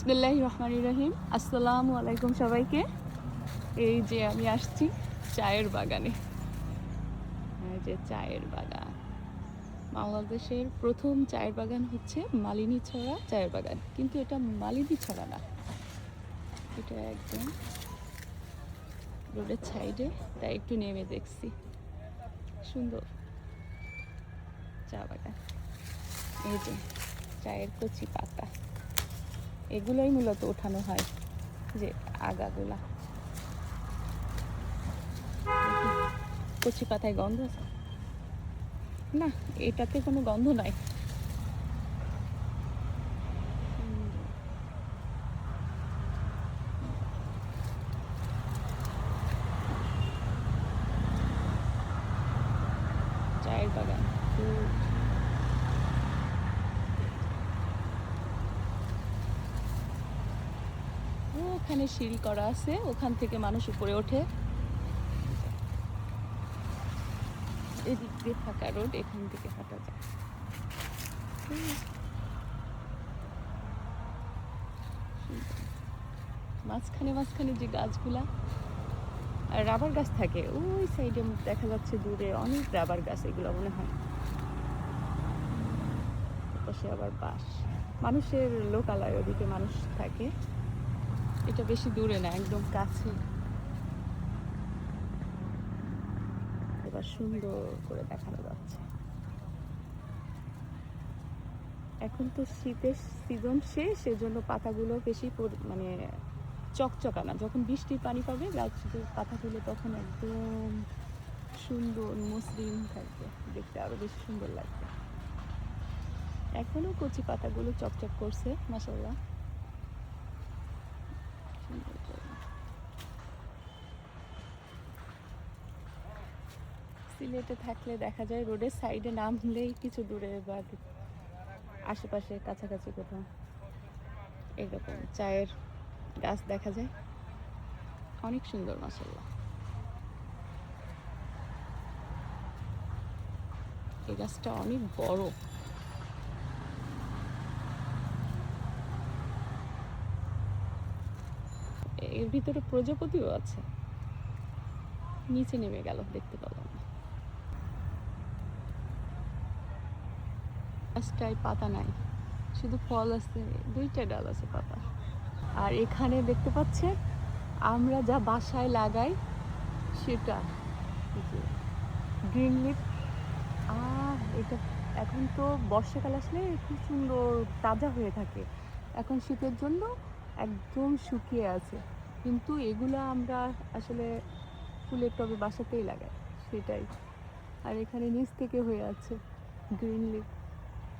বিসমিল্লাহির রহমানির রহিম। আসসালামু আলাইকুম সবাইকে। এই যে আমি আসছি চায়ের বাগানে। এই যে চায়ের বাগান, বাংলাদেশের প্রথম চায়ের বাগান হচ্ছে মালিনীছড়া চায়ের বাগান, কিন্তু এটা মালিনীছড়া না, এটা একদম রোডের সাইডে। তাই একটু নেমে দেখছি, সুন্দর চা বাগান। এই যে চায়ের কচি পাতা, এগুলোই মূলত ওঠানো হয়, যে আগাগুলা। কচি পাতায় গন্ধ আছে না, এটাতে কোনো গন্ধ নাই। চায়ের বাগান, ওখানে সিঁড়ি করা আছে, ওখান থেকে মানুষ উপরে ওঠে। এদিক দিয়ে ফাঁকা রোড, এখান থেকে হাঁটা যায়। মাঝখানে মাঝখানে যে গাছগুলা, আর রাবার গাছ থাকে ওই সাইডে, দেখা যাচ্ছে দূরে অনেক রাবার গাছ, এগুলো মনে হয়। পাশে আবার বাঁশ, মানুষের লোকালয়, ওদিকে মানুষ থাকে। এটা বেশি দূরে না, একদম কাছে। এবার সুন্দর করে দেখানো যাচ্ছে। এখন তো শীতের সিজন শেষ, সেজন্য পাতাগুলো বেশি মানে চকচকা না। যখন বৃষ্টির পানি পাবে গাছের পাতাগুলো, তখন একদম সুন্দর মসৃণ থাকবে, দেখতে আরো বেশি সুন্দর লাগবে। এখনো কচি পাতাগুলো চকচক করছে, মাশাআল্লাহ। সিলেটে থাকলে দেখা যায় রোডের সাইডে নামলেই কিছু দূরে বা আশেপাশে কাছাকাছি কোথাও এরকম চায়ের গাছ দেখা যায়, অনেক সুন্দর মাশাআল্লাহ। এই গাছটা অনেক বড়। এর ভিতরে প্রজাপতিও আছে, নিচে নেমে গেল, দেখতে পেলাম না। গাছটায় পাতা নাই, শুধু ফল আছে, দুইটা ডাল আছে পাতা। আর এখানে দেখতে পাচ্ছেন আমরা যা বাসায় লাগাই সেটা, গ্রিন লিফ। এটা এখন তো বর্ষাকাল আসলে খুব সুন্দর তাজা হয়ে থাকে, এখন শীতের জন্য একদম শুকিয়ে আছে। কিন্তু এগুলো আমরা আসলে ফুলের টবে বাসাতেই লাগাই, সেটাই। আর এখানে নিচ থেকে হয়ে আছে গ্রিন লিফ।